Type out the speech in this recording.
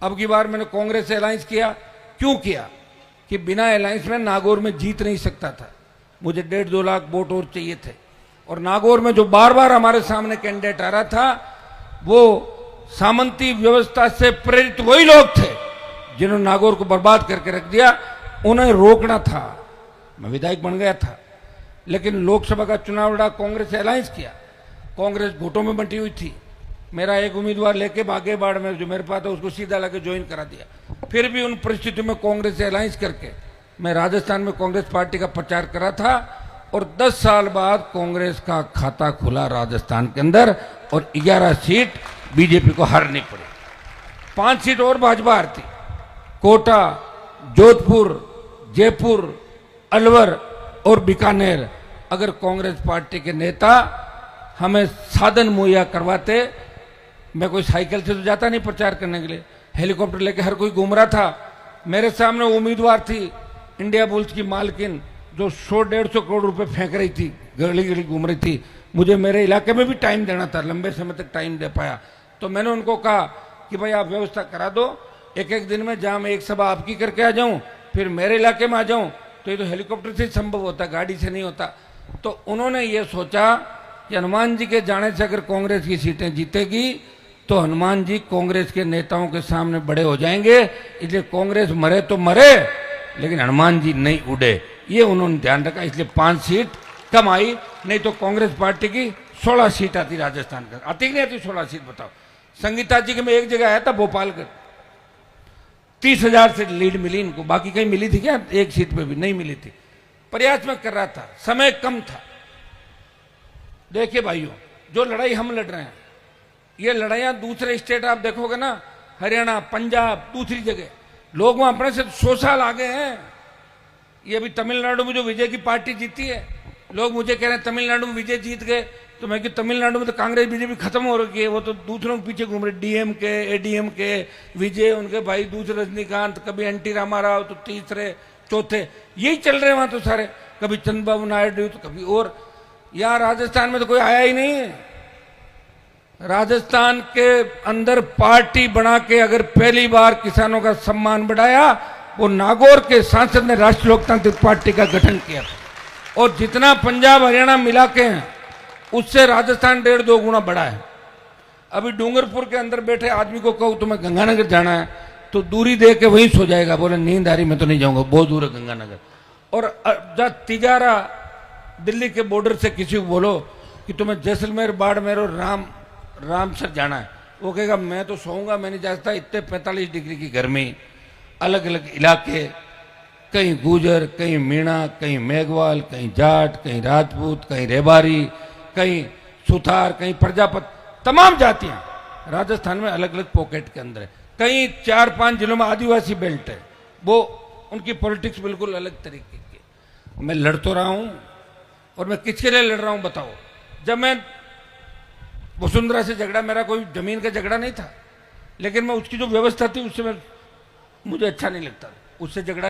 अब की बार मैंने कांग्रेस से अलायंस किया। क्यों किया? कि बिना अलायंस में नागौर में जीत नहीं सकता था। मुझे 1.5-2 लाख वोट और चाहिए थे। और नागौर में जो बार बार हमारे सामने कैंडिडेट आ रहा था, वो सामंती व्यवस्था से प्रेरित वही लोग थे जिन्होंने नागौर को बर्बाद करके रख दिया। उन्हें रोकना था। मैं विधायक बन गया था, लेकिन लोकसभा का चुनाव लड़ा, कांग्रेस से अलायंस किया। कांग्रेस वोटों में बंटी हुई थी। मेरा एक उम्मीदवार लेके भागे बाढ़ में, जो मेरे पास था उसको सीधा लाके ज्वाइन करा दिया। फिर भी उन परिस्थितियों में कांग्रेस से अलायंस करके मैं राजस्थान में कांग्रेस पार्टी का प्रचार करा था। और 10 साल बाद कांग्रेस का खाता खुला राजस्थान के अंदर, और 11 सीट बीजेपी को हारनी पड़ी। 5 सीट और भाजपा हारती। कोटा, जोधपुर, जयपुर, अलवर और बीकानेर। अगर कांग्रेस पार्टी के नेता हमें साधन मुहैया करवाते, मैं कोई साइकिल से तो जाता नहीं प्रचार करने के लिए, हेलीकॉप्टर लेके हर कोई घूम रहा था। मेरे सामने उम्मीदवार थी इंडिया बुल्स की मालकिन, जो 100-150 करोड़ रुपए फेंक रही थी, गली गली घूम रही थी। मुझे मेरे इलाके में भी टाइम देना था, लंबे समय तक टाइम दे पाया। तो मैंने उनको कहा कि भाई आप व्यवस्था करा दो, एक दिन में जहां मैं एक सभा आपकी करके आ जाऊं, फिर मेरे इलाके में आ जाऊं। तो ये तो हेलीकॉप्टर से संभव होता, गाड़ी से नहीं होता। तो उन्होंने ये सोचा कि हनुमान जी के जाने से अगर कांग्रेस की सीटें जीतेगी तो हनुमान जी कांग्रेस के नेताओं के सामने बड़े हो जाएंगे, इसलिए कांग्रेस मरे तो मरे लेकिन हनुमान जी नहीं उड़े। ये उन्होंने ध्यान रखा, इसलिए 5 सीट कम आई। नहीं तो कांग्रेस पार्टी की 16 सीट आती राजस्थान का। आती कि नहीं आती 16 सीट? बताओ। संगीता जी के मैं एक जगह आया था, भोपालगढ़, 30,000 से लीड मिली इनको। बाकी कहीं मिली थी क्या? एक सीट पे भी नहीं मिली थी। प्रयास में कर रहा था, समय कम था। देखिए भाइयों, जो लड़ाई हम लड़ रहे हैं, ये लड़ाइयां दूसरे स्टेट आप देखोगे ना, हरियाणा, पंजाब, दूसरी जगह, लोग वहां अपने से 100 साल आगे हैं। ये अभी तमिलनाडु में जो विजय की पार्टी जीती है, लोग मुझे कह रहे हैं तमिलनाडु में विजय जीत गए। तो मैं कि तमिलनाडु में तो कांग्रेस बीजेपी खत्म हो रही है, वो तो दूसरों के पीछे घूम रहे, डीएम के, एडीएम के, विजय उनके भाई, दूसरे रजनीकांत, कभी एनटी रामाराव, तो तीसरे चौथे यही चल रहे वहां तो सारे, कभी चंद्रबाबू नायडू, तो कभी और। यहाँ राजस्थान में तो कोई आया ही नहीं है। राजस्थान के अंदर पार्टी बना के अगर पहली बार किसानों का सम्मान बढ़ाया, वो नागौर के सांसद ने राष्ट्रीय लोकतांत्रिक पार्टी का गठन किया। और जितना पंजाब हरियाणा मिला के हैं, उससे राजस्थान 1.5-2 गुना बड़ा है। अभी डूंगरपुर के अंदर बैठे आदमी को कहूं तुम्हें गंगानगर जाना है, तो दूरी दे के वहीं सो जाएगा, बोले नींद आ रही, मैं तो नहीं जाऊंगा, बहुत दूर है गंगानगर। और जब तिजारा दिल्ली के बॉर्डर से किसी को बोलो कि तुम्हें जैसलमेर, बाड़मेर और रामसर जाना है, वो कहेगा मैं तो सोऊंगा, मैं नहीं जा सकता, इतने 45 डिग्री की गर्मी। अलग अलग इलाके, कहीं गुजर, कहीं मीणा, कहीं मेघवाल, कहीं जाट, कहीं राजपूत, कहीं रेबारी, कहीं सुथार, कहीं प्रजापत, तमाम जातियां राजस्थान में अलग अलग पॉकेट के अंदर है। कहीं 4-5 जिलों में आदिवासी बेल्ट है, वो उनकी पॉलिटिक्स बिल्कुल अलग तरीके की। मैं लड़ तो रहा हूं, और मैं किसके लिए लड़ रहा हूं बताओ? जब मैं वसुंधरा से झगड़ा, मेरा कोई जमीन का झगड़ा नहीं था, लेकिन मैं उसकी जो व्यवस्था थी उससे मुझे अच्छा नहीं लगता, उससे झगड़ा